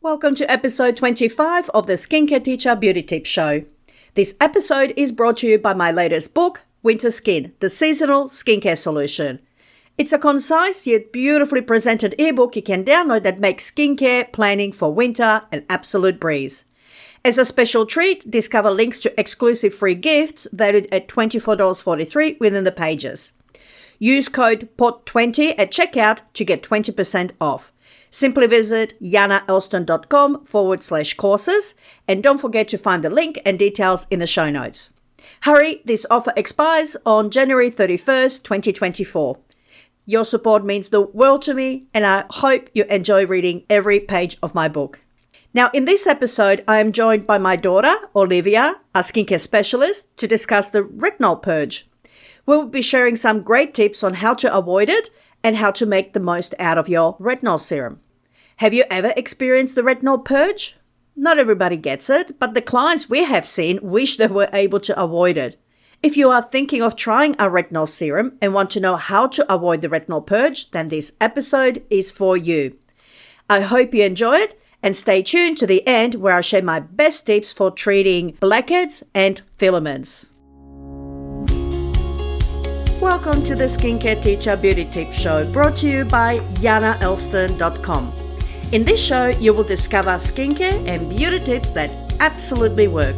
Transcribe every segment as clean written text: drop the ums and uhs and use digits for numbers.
Welcome to episode 25 of the Skincare Teacher Beauty Tips Show. This episode is brought to you by my latest book, Winter Skin, the Seasonal Skincare Solution. It's a concise yet beautifully presented ebook you can download that makes skincare planning for winter an absolute breeze. As a special treat, discover links to exclusive free gifts valued at $24.43 within the pages. Use code POT20 at checkout to get 20% off. Simply visit yanaelston.com/courses and don't forget to find the link and details in the show notes. Hurry, this offer expires on January 31st, 2024. Your support means the world to me and I hope you enjoy reading every page of my book. Now, in this episode, I am joined by my daughter, Olivia, a skincare specialist, to discuss the Retinol Purge. We'll be sharing some great tips on how to avoid it and how to make the most out of your retinol serum. Have you ever experienced the Retinol Purge? Not everybody gets it, but the clients we have seen wish they were able to avoid it. If you are thinking of trying a retinol serum and want to know how to avoid the Retinol Purge, then this episode is for you. I hope you enjoy it and stay tuned to the end where I share my best tips for treating blackheads and filaments. Welcome to the Skincare Teacher Beauty Tips Show, brought to you by yanaelston.com. In this show, you will discover skincare and beauty tips that absolutely work.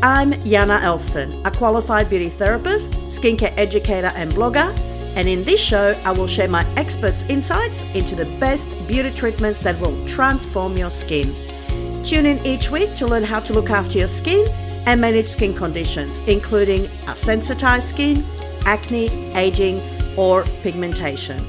I'm Yana Elston, a qualified beauty therapist, skincare educator and blogger, and in this show, I will share my experts' insights into the best beauty treatments that will transform your skin. Tune in each week to learn how to look after your skin and manage skin conditions, including a sensitized skin, acne, aging, or pigmentation.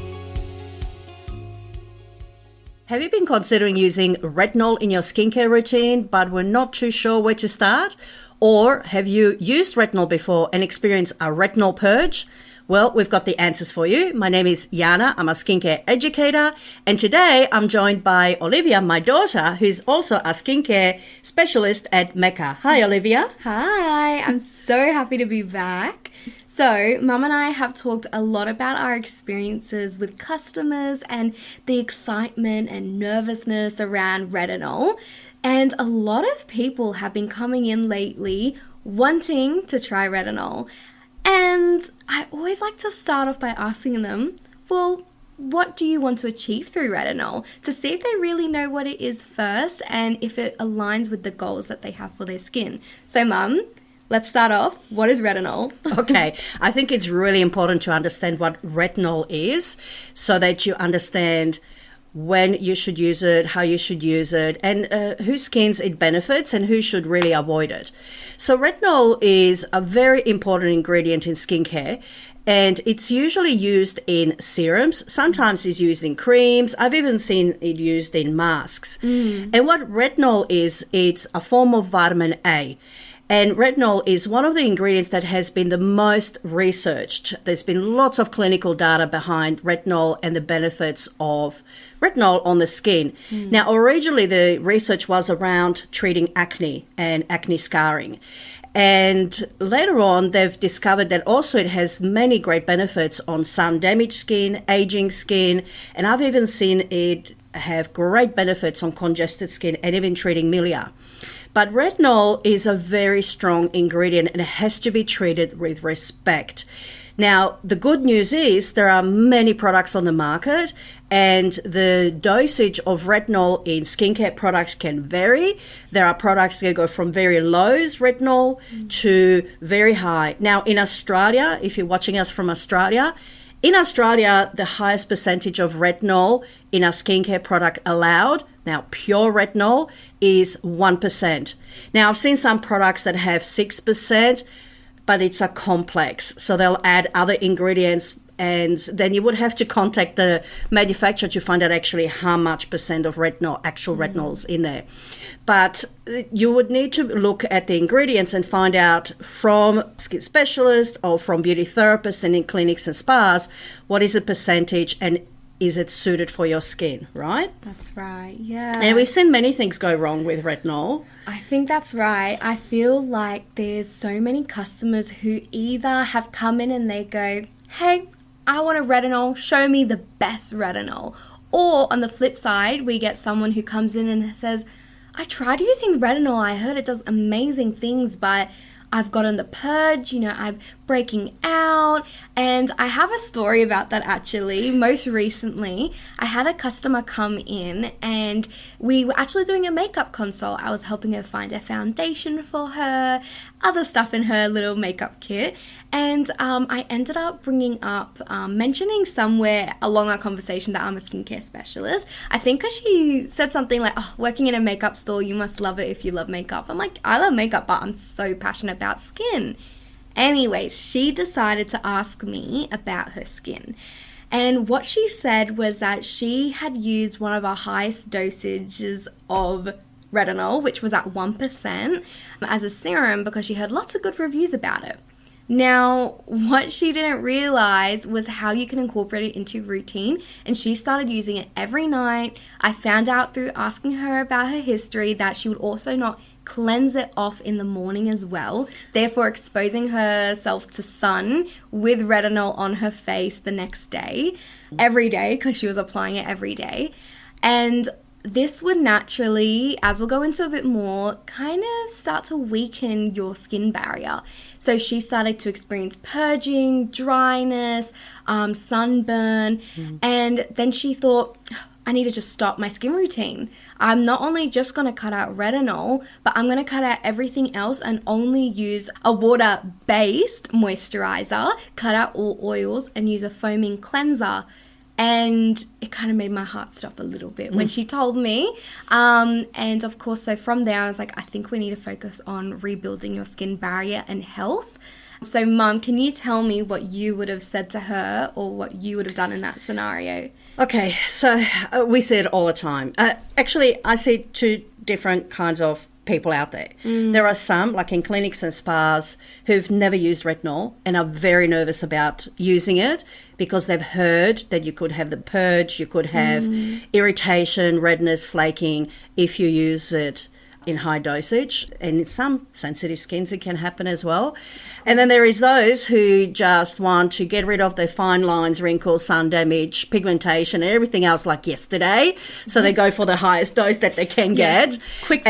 Have you been considering using retinol in your skincare routine but were not too sure where to start? Or have you used retinol before and experienced a retinol purge? Well, we've got the answers for you. My name is Yana. I'm a skincare educator. And today I'm joined by Olivia, my daughter, who's also a skincare specialist at Mecca. Hi, Olivia. Hi, I'm so happy to be back. So, Mum and I have talked a lot about our experiences with customers and the excitement and nervousness around retinol. And a lot of people have been coming in lately wanting to try retinol. And I always like to start off by asking them, well, what do you want to achieve through retinol? To see if they really know what it is first and if it aligns with the goals that they have for their skin. So, Mum, let's start off. What is retinol? Okay, I think it's really important to understand what retinol is so that you understand when you should use it, how you should use it, and whose skins it benefits and who should really avoid it. So retinol is a very important ingredient in skincare, and it's usually used in serums. Sometimes it's used in creams. I've even seen it used in masks. And what retinol is, it's a form of vitamin A. And retinol is one of the ingredients that has been the most researched. There's been lots of clinical data behind retinol and the benefits of retinol on the skin. Now, originally the research was around treating acne and acne scarring. And later on, they've discovered that also it has many great benefits on sun-damaged skin, aging skin, and I've even seen it have great benefits on congested skin and even treating milia. But retinol is a very strong ingredient and it has to be treated with respect. Now, the good news is there are many products on the market and the dosage of retinol in skincare products can vary. There are products that go from very low retinol to very high. Now, in Australia, if you're watching us from Australia, in Australia, the highest percentage of retinol in a skincare product allowed, now pure retinol, is 1%. Now, I've seen some products that have 6%, but it's a complex. So they'll add other ingredients and then you would have to contact the manufacturer to find out actually how much percent of retinol, actual retinol's in there. But you would need to look at the ingredients and find out from skin specialists or from beauty therapists and in clinics and spas, what is the percentage and is it suited for your skin, right? That's right, yeah. And we've seen many things go wrong with retinol. I think that's right. I feel like there's so many customers who either have come in and they go, hey, I want a retinol, show me the best retinol. Or on the flip side, we get someone who comes in and says, I tried using retinol. I heard it does amazing things, but I've gotten the purge, I'm breaking out. And I have a story about that actually. Most recently, I had a customer come in and we were actually doing a makeup consult. I was helping her find a foundation for her, other stuff in her little makeup kit. And I ended up bringing up, mentioning somewhere along our conversation that I'm a skincare specialist. I think she said something like, working in a makeup store, you must love it if you love makeup. I'm like, I love makeup, but I'm so passionate about skin. Anyways, she decided to ask me about her skin. And what she said was that she had used one of our highest dosages of retinol, which was at 1%, as a serum because she heard lots of good reviews about it. Now, what she didn't realize was how you can incorporate it into routine, and she started using it every night. I found out through asking her about her history that she would also not cleanse it off in the morning as well, therefore exposing herself to sun with retinol on her face the next day, every day, because she was applying it every day. And this would naturally, as we'll go into a bit more, kind of start to weaken your skin barrier. So she started to experience purging, dryness, sunburn, and then she thought, I need to just stop my skin routine. I'm not only just going to cut out retinol, but I'm going to cut out everything else and only use a water-based moisturizer, cut out all oils, and use a foaming cleanser. And it kind of made my heart stop a little bit when she told me. And of course, so from there, I was like, I think we need to focus on rebuilding your skin barrier and health. So, Mum, can you tell me what you would have said to her or what you would have done in that scenario? Okay, so we see it all the time. Actually, I see two different kinds of people out there. There are some, like in clinics and spas, who've never used retinol and are very nervous about using it because they've heard that you could have the purge, you could have irritation, redness, flaking if you use it in high dosage, and in some sensitive skins it can happen as well. And then there is those who just want to get rid of their fine lines, wrinkles, sun damage, pigmentation and everything else like yesterday, so they go for the highest dose that they can get. Quick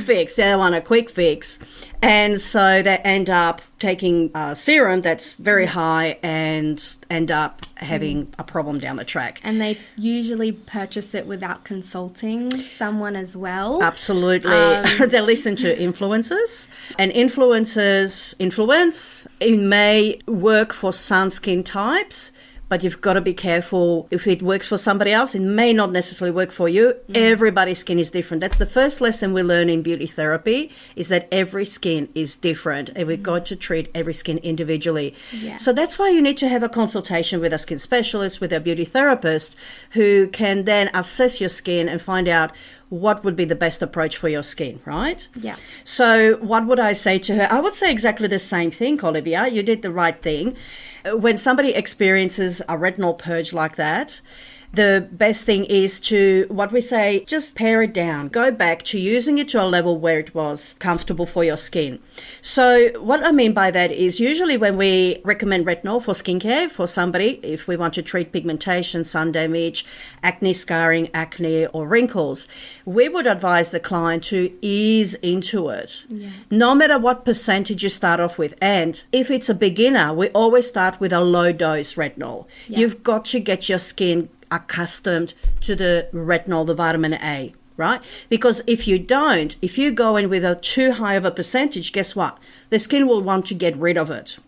fix. They want a quick fix, and so they end up taking a serum that's very high and end up having a problem down the track. And they usually purchase it without consulting someone as well. Absolutely. They listen to influencers, and influencers influence. It may work for some skin types, but you've got to be careful. If it works for somebody else, it may not necessarily work for you. Everybody's skin is different. That's the first lesson we learn in beauty therapy, is that every skin is different and we've got to treat every skin individually. Yeah. So that's why you need to have a consultation with a skin specialist, with a beauty therapist, who can then assess your skin and find out what would be the best approach for your skin, right? Yeah. So what would I say to her? I would say exactly the same thing, Olivia. You did the right thing. When somebody experiences a retinol purge like that, the best thing is to, what we say, just pare it down. Go back to using it to a level where it was comfortable for your skin. So what I mean by that is usually when we recommend retinol for skincare for somebody, if we want to treat pigmentation, sun damage, acne scarring, acne or wrinkles, we would advise the client to ease into it. Yeah. No matter what percentage you start off with. And if it's a beginner, we always start with a low dose retinol. Yeah. You've got to get your skin accustomed to the retinol, the vitamin A, right? Because if you don't, if you go in with a too high of a percentage, guess what? The skin will want to get rid of it.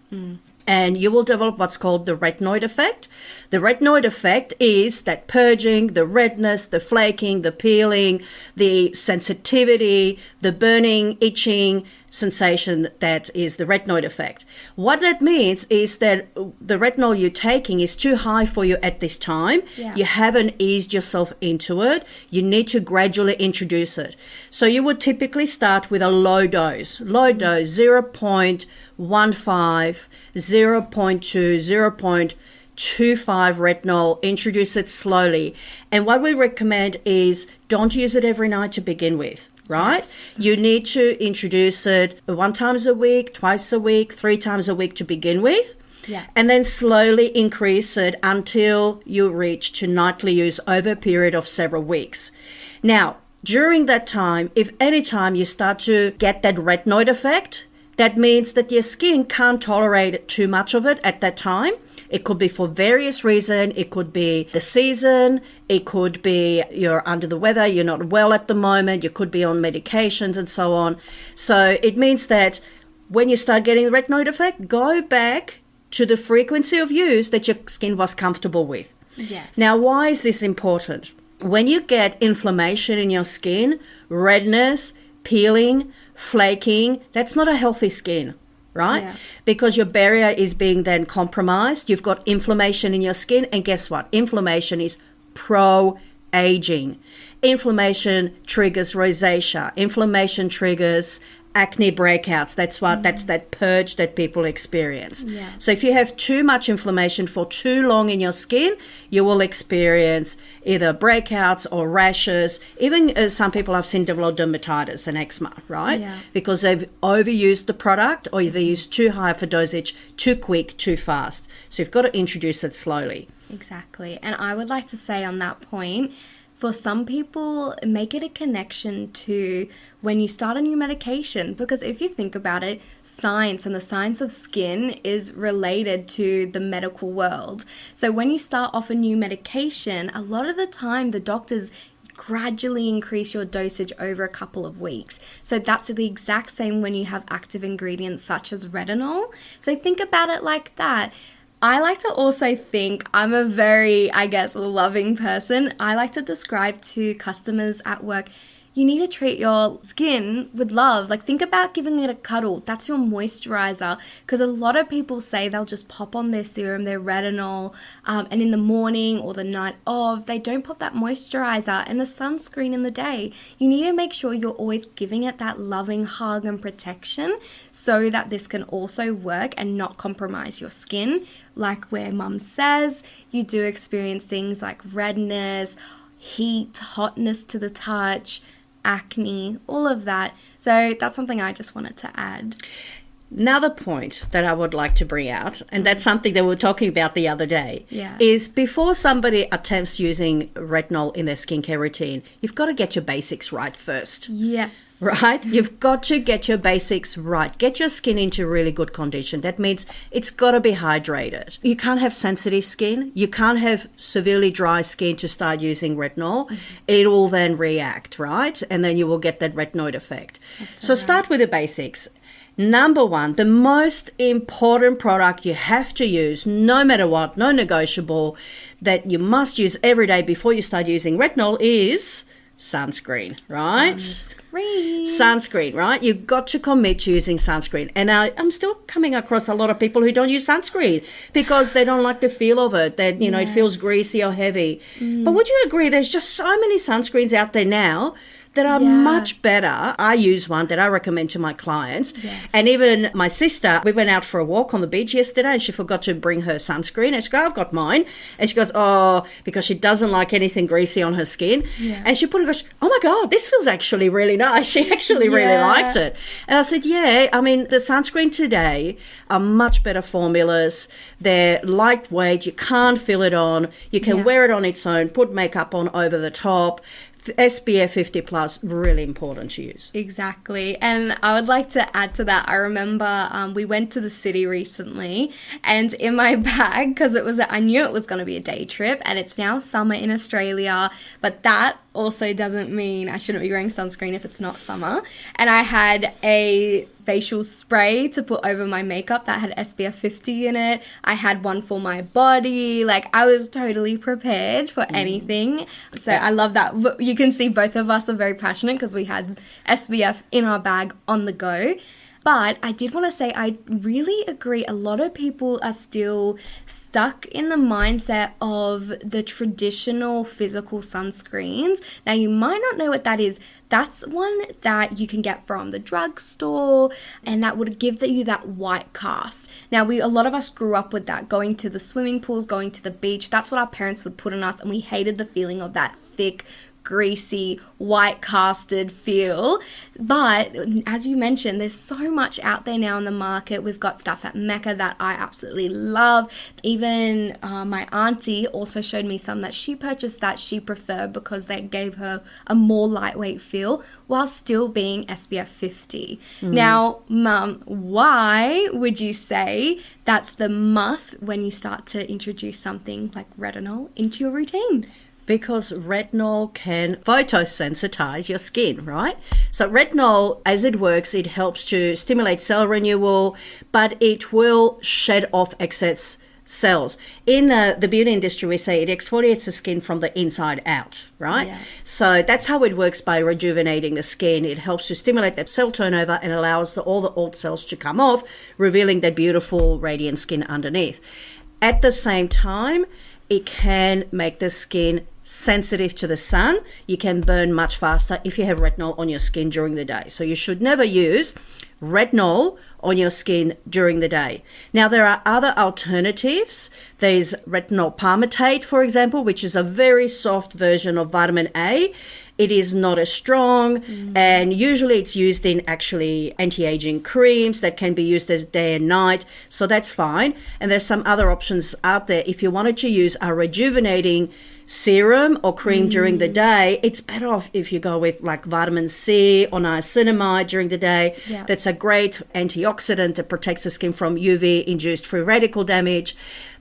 And you will develop what's called the retinoid effect. The retinoid effect is that purging, the redness, the flaking, the peeling, the sensitivity, the burning, itching sensation that is the retinoid effect. What that means is that the retinol you're taking is too high for you at this time. Yeah. You haven't eased yourself into it. You need to gradually introduce it. So you would typically start with a low dose, 0.15, 0.2, 0.25 retinol, introduce it slowly. And what we recommend is don't use it every night to begin with, right? Yes. You need to introduce it 1 time a week, twice a week, 3 times a week to begin with. Yeah. And then slowly increase it until you reach to nightly use over a period of several weeks. Now, during that time, if any time you start to get that retinoid effect, that means that your skin can't tolerate too much of it at that time. It could be for various reasons. It could be the season. It could be you're under the weather, you're not well at the moment, you could be on medications and so on. So it means that when you start getting the retinoid effect, go back to the frequency of use that your skin was comfortable with. Yes. Now, why is this important? When you get inflammation in your skin, redness, peeling, flaking, that's not a healthy skin, right? Yeah. Because your barrier is being then compromised. You've got inflammation in your skin. And guess what? Inflammation is pro-aging. Inflammation triggers rosacea. Inflammation triggers acne breakouts. That's that purge that people experience. Yeah. So if you have too much inflammation for too long in your skin, you will experience either breakouts or rashes. Even some people have seen develop dermatitis and eczema, right? Yeah. Because they've overused the product, or they use too high of a dosage, too quick, too fast. So you've got to introduce it slowly. Exactly. And I would like to say on that point, for some people, make it a connection to when you start a new medication. Because if you think about it, science and the science of skin is related to the medical world. So when you start off a new medication, a lot of the time the doctors gradually increase your dosage over a couple of weeks. So that's the exact same when you have active ingredients such as retinol. So think about it like that. I like to also think I'm a very, loving person. I like to describe to customers at work, you need to treat your skin with love. Like, think about giving it a cuddle. That's your moisturizer. Because a lot of people say they'll just pop on their serum, their retinol, and in the morning or the night of, they don't pop that moisturizer and the sunscreen in the day. You need to make sure you're always giving it that loving hug and protection so that this can also work and not compromise your skin. Like where Mum says, you do experience things like redness, heat, hotness to the touch, acne, all of that. So that's something I just wanted to add. Another point that I would like to bring out, and that's something that we were talking about the other day, Yeah. is before somebody attempts using retinol in their skincare routine, you've got to get your basics right first. Yes. Right? You've got to get your basics right. Get your skin into really good condition. That means it's got to be hydrated. You can't have sensitive skin. You can't have severely dry skin to start using retinol. Mm-hmm. It will then react, right? And then you will get that retinoid effect. So start with the basics. Number one, the most important product you have to use, no matter what, no negotiable, that you must use every day before you start using retinol is sunscreen, right? Sunscreen, right? You've got to commit to using sunscreen. And I'm still coming across a lot of people who don't use sunscreen because they don't like the feel of it. That, it feels greasy or heavy. But would you agree there's just so many sunscreens out there now that are much better? I use one that I recommend to my clients. Yes. And even my sister, we went out for a walk on the beach yesterday and she forgot to bring her sunscreen. And she goes, I've got mine. And she goes, oh, because she doesn't like anything greasy on her skin. Yeah. And she put it and goes, oh my God, this feels actually really nice. She actually really liked it. And I said, the sunscreen today are much better formulas. They're lightweight. You can't feel it on. You can wear it on its own, put makeup on over the top. SPF 50 plus, really important to use. Exactly. And I would like to add to that. I remember we went to the city recently, and in my bag, because I knew it was going to be a day trip, and it's now summer in Australia, but that also doesn't mean I shouldn't be wearing sunscreen if it's not summer. And I had a facial spray to put over my makeup that had SPF 50 in it. I had one for my body. Like, I was totally prepared for anything. So I love that. You can see both of us are very passionate because we had SPF in our bag on the go. But I did want to say, I really agree. A lot of people are still stuck in the mindset of the traditional physical sunscreens. Now, you might not know what that is. That's one that you can get from the drugstore, and that would give you that white cast. Now, a lot of us grew up with that, going to the swimming pools, going to the beach. That's what our parents would put on us, and we hated the feeling of that thick, greasy, white casted feel. But as you mentioned, there's so much out there now in the market. We've got stuff at Mecca that I absolutely love. Even my auntie also showed me some that she purchased that she preferred because they gave her a more lightweight feel while still being SPF 50. Now, Mum, why would you say that's the must when you start to introduce something like retinol into your routine? Because retinol can photosensitize your skin, right? So retinol, as it works, it helps to stimulate cell renewal, but it will shed off excess cells. In the beauty industry, we say it exfoliates the skin from the inside out, right? Yeah. So that's how it works, by rejuvenating the skin. It helps to stimulate that cell turnover and allows all the old cells to come off, revealing that beautiful radiant skin underneath. At the same time, it can make the skin sensitive to the sun. You can burn much faster if you have retinol on your skin during the day. So you should never use retinol on your skin during the day. Now, there are other alternatives. There's retinol palmitate, for example, which is a very soft version of vitamin A. It is not as strong, and usually it's used in actually anti-aging creams that can be used as day and night, so that's fine. And there's some other options out there. If you wanted to use a rejuvenating serum or cream during the day, it's better off if you go with like vitamin C or niacinamide during the day. Yeah. That's a great antioxidant that protects the skin from UV-induced free radical damage.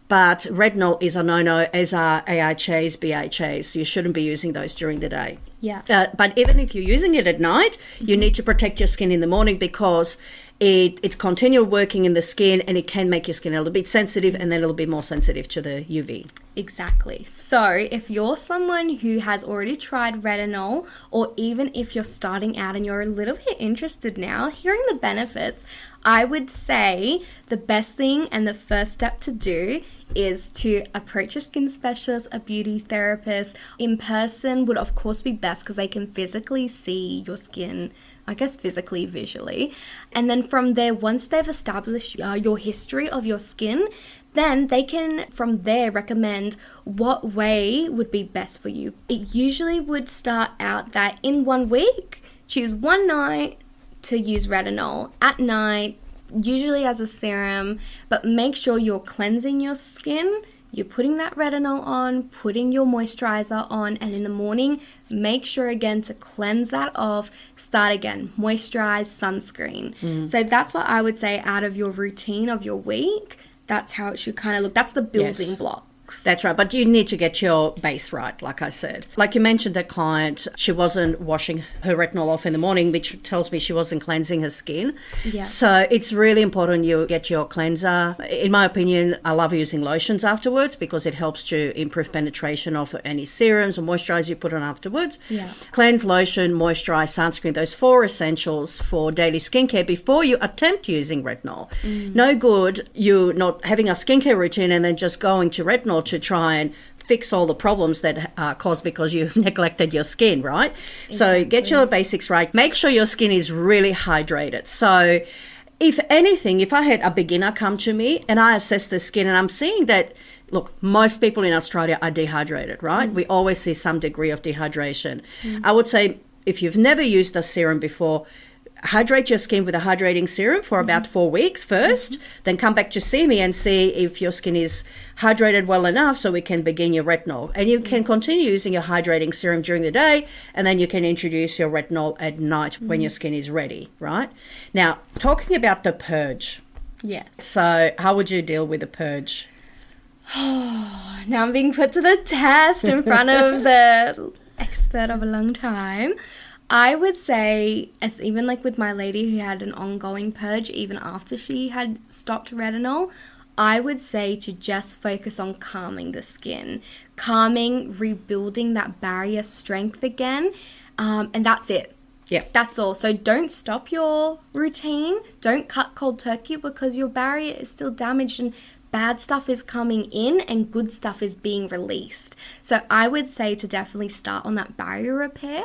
But retinol is a no-no, as are AHAs, BHAs. You shouldn't be using those during the day. Yeah. But even if you're using it at night, you need to protect your skin in the morning, because it's continual working in the skin, and it can make your skin a little bit sensitive, and then it'll be more sensitive to the UV. Exactly. So if you're someone who has already tried retinol, or even if you're starting out and you're a little bit interested now, hearing the benefits, I would say the best thing and the first step to do is to approach a skin specialist, a beauty therapist. In person would of course be best because they can physically see your skin, I guess physically, visually. And then from there, once they've established your history of your skin, then they can from there recommend what way would be best for you. It usually would start out that in 1 week, choose one night to use retinol at night, usually as a serum, but make sure you're cleansing your skin. You're putting that retinol on, putting your moisturizer on, and in the morning, make sure again to cleanse that off. Start again, moisturize, sunscreen. So that's what I would say out of your routine of your week. That's how it should kind of look. That's the building block. That's right, but you need to get your base right, like I said. Like you mentioned, the client, she wasn't washing her retinol off in the morning, which tells me she wasn't cleansing her skin. Yeah. So it's really important you get your cleanser. In my opinion, I love using lotions afterwards because it helps to improve penetration of any serums or moisturizer you put on afterwards. Yeah. Cleanse, lotion, moisturize, sunscreen, those 4 essentials for daily skincare before you attempt using retinol. No good you not having a skincare routine and then just going to retinol to try and fix all the problems that are caused because you've neglected your skin, right? Exactly. So get your basics right. Make sure your skin is really hydrated. So if anything, if I had a beginner come to me and I assess the skin and I'm seeing that, look, most people in Australia are dehydrated, right? We always see some degree of dehydration. I would say if you've never used a serum before, hydrate your skin with a hydrating serum for about 4 weeks first, then come back to see me and see if your skin is hydrated well enough so we can begin your retinol. And you can continue using your hydrating serum during the day, and then you can introduce your retinol at night when your skin is ready, right? Now, talking about the purge. Yeah. So how would you deal with the purge? Now I'm being put to the test in front of the expert of a long time. I would say, as even like with my lady who had an ongoing purge, even after she had stopped retinol, I would say to just focus on calming the skin, calming, rebuilding that barrier strength again, and that's it. Yeah. That's all. So don't stop your routine. Don't cut cold turkey because your barrier is still damaged and bad stuff is coming in and good stuff is being released. So I would say to definitely start on that barrier repair.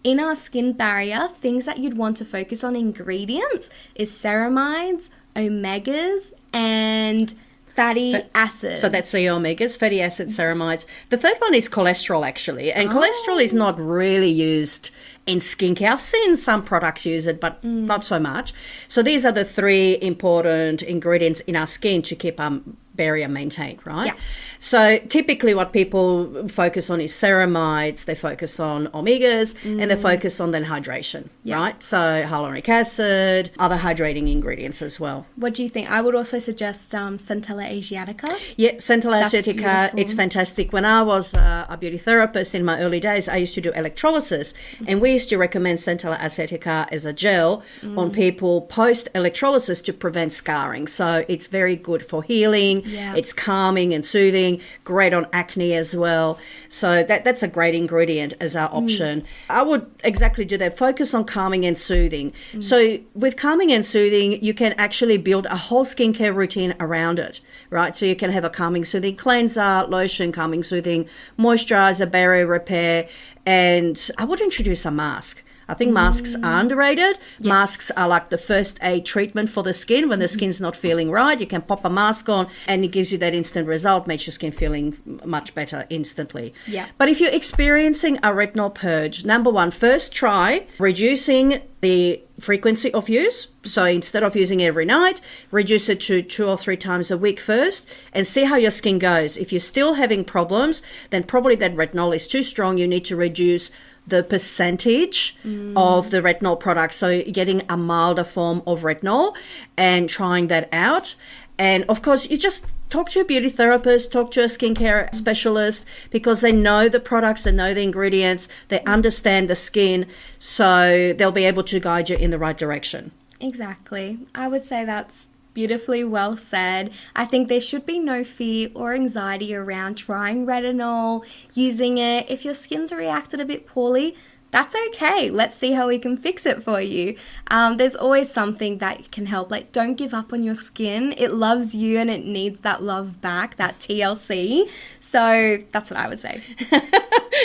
In our skin barrier, things that you'd want to focus on ingredients is ceramides, omegas, and Fatty acids. So that's the omegas, fatty acids, ceramides. The third one is cholesterol, actually. And cholesterol is not really used in skincare. I've seen some products use it, but not so much. So these are the 3 important ingredients in our skin to keep our barrier maintained, right? Yeah. So typically what people focus on is ceramides, they focus on omegas, and they focus on then hydration, right? So hyaluronic acid, other hydrating ingredients as well. What do you think? I would also suggest Centella asiatica. Yeah, Centella That's asiatica, beautiful. it's fantastic. When I was a beauty therapist in my early days, I used to do electrolysis, and we used to recommend Centella asiatica as a gel on people post-electrolysis to prevent scarring. So it's very good for healing. Yeah. It's calming and soothing, great on acne as well. So that's a great ingredient as our option. I would exactly do that. Focus on calming and soothing. So with calming and soothing, you can actually build a whole skincare routine around it, right? So you can have a calming, soothing cleanser, lotion, calming, soothing moisturizer, barrier repair, and I would introduce a mask. I think masks are underrated. Yes. Masks are like the first aid treatment for the skin. When the skin's not feeling right, you can pop a mask on and it gives you that instant result, makes your skin feeling much better instantly. Yeah. But if you're experiencing a retinol purge, number 1, first try reducing the frequency of use. So instead of using it every night, reduce it to 2 or 3 times a week first and see how your skin goes. If you're still having problems, then probably that retinol is too strong. You need to reduce the percentage of the retinol product. So getting a milder form of retinol and trying that out. And of course, you just talk to a beauty therapist, talk to a skincare specialist, because they know the products, they know the ingredients, they understand the skin, so they'll be able to guide you in the right direction. Exactly. I would say that's beautifully well said. I think there should be no fear or anxiety around trying retinol, using it. If your skin's reacted a bit poorly, that's okay. Let's see how we can fix it for you. There's always something that can help. Like, don't give up on your skin. It loves you and it needs that love back, that TLC. So that's what I would say.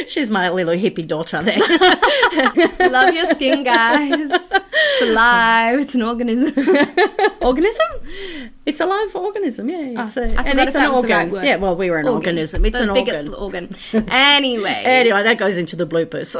She's my little hippie daughter there. Love your skin, guys. It's alive. It's an organism. Organism? It's a live organism, yeah. I forgot and it's if that an was the right organ. word. Yeah, well, we were an organism. It's the an biggest organ. Anyway. Anyway, that goes into the bloopers.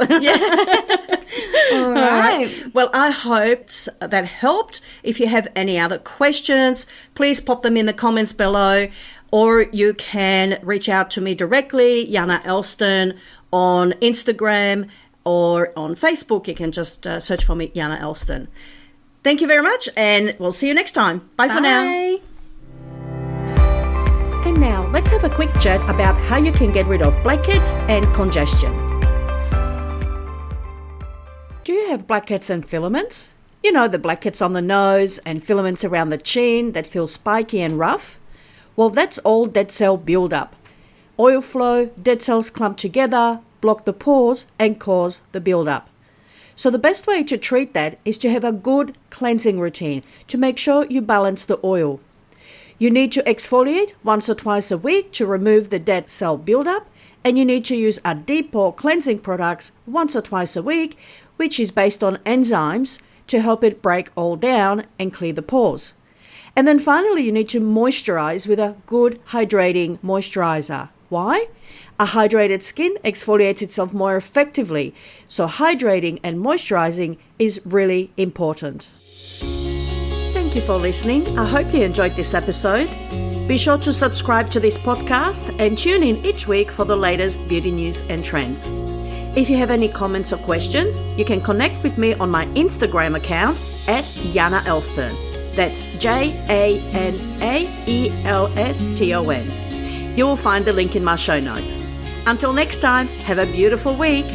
All right. Well, I hoped that helped. If you have any other questions, please pop them in the comments below, or you can reach out to me directly, Jana Elston, on Instagram or on Facebook. You can just search for me, Jana Elston. Thank you very much, and we'll see you next time. Bye for now. And now, let's have a quick chat about how you can get rid of blackheads and congestion. Do you have blackheads and filaments? You know, the blackheads on the nose and filaments around the chin that feel spiky and rough? Well, that's all dead cell buildup. Oil flow, dead cells clump together, block the pores and cause the buildup. So the best way to treat that is to have a good cleansing routine to make sure you balance the oil. You need to exfoliate once or twice a week to remove the dead cell buildup, and you need to use a deep pore cleansing products once or twice a week, which is based on enzymes to help it break all down and clear the pores. And then finally, you need to moisturize with a good hydrating moisturizer. Why? A hydrated skin exfoliates itself more effectively, so hydrating and moisturizing is really important. Thank you for listening. I hope you enjoyed this episode. Be sure to subscribe to this podcast and tune in each week for the latest beauty news and trends. If you have any comments or questions, you can connect with me on my Instagram account at Jana Elston. That's JANAELSTON. You will find the link in my show notes. Until next time, have a beautiful week.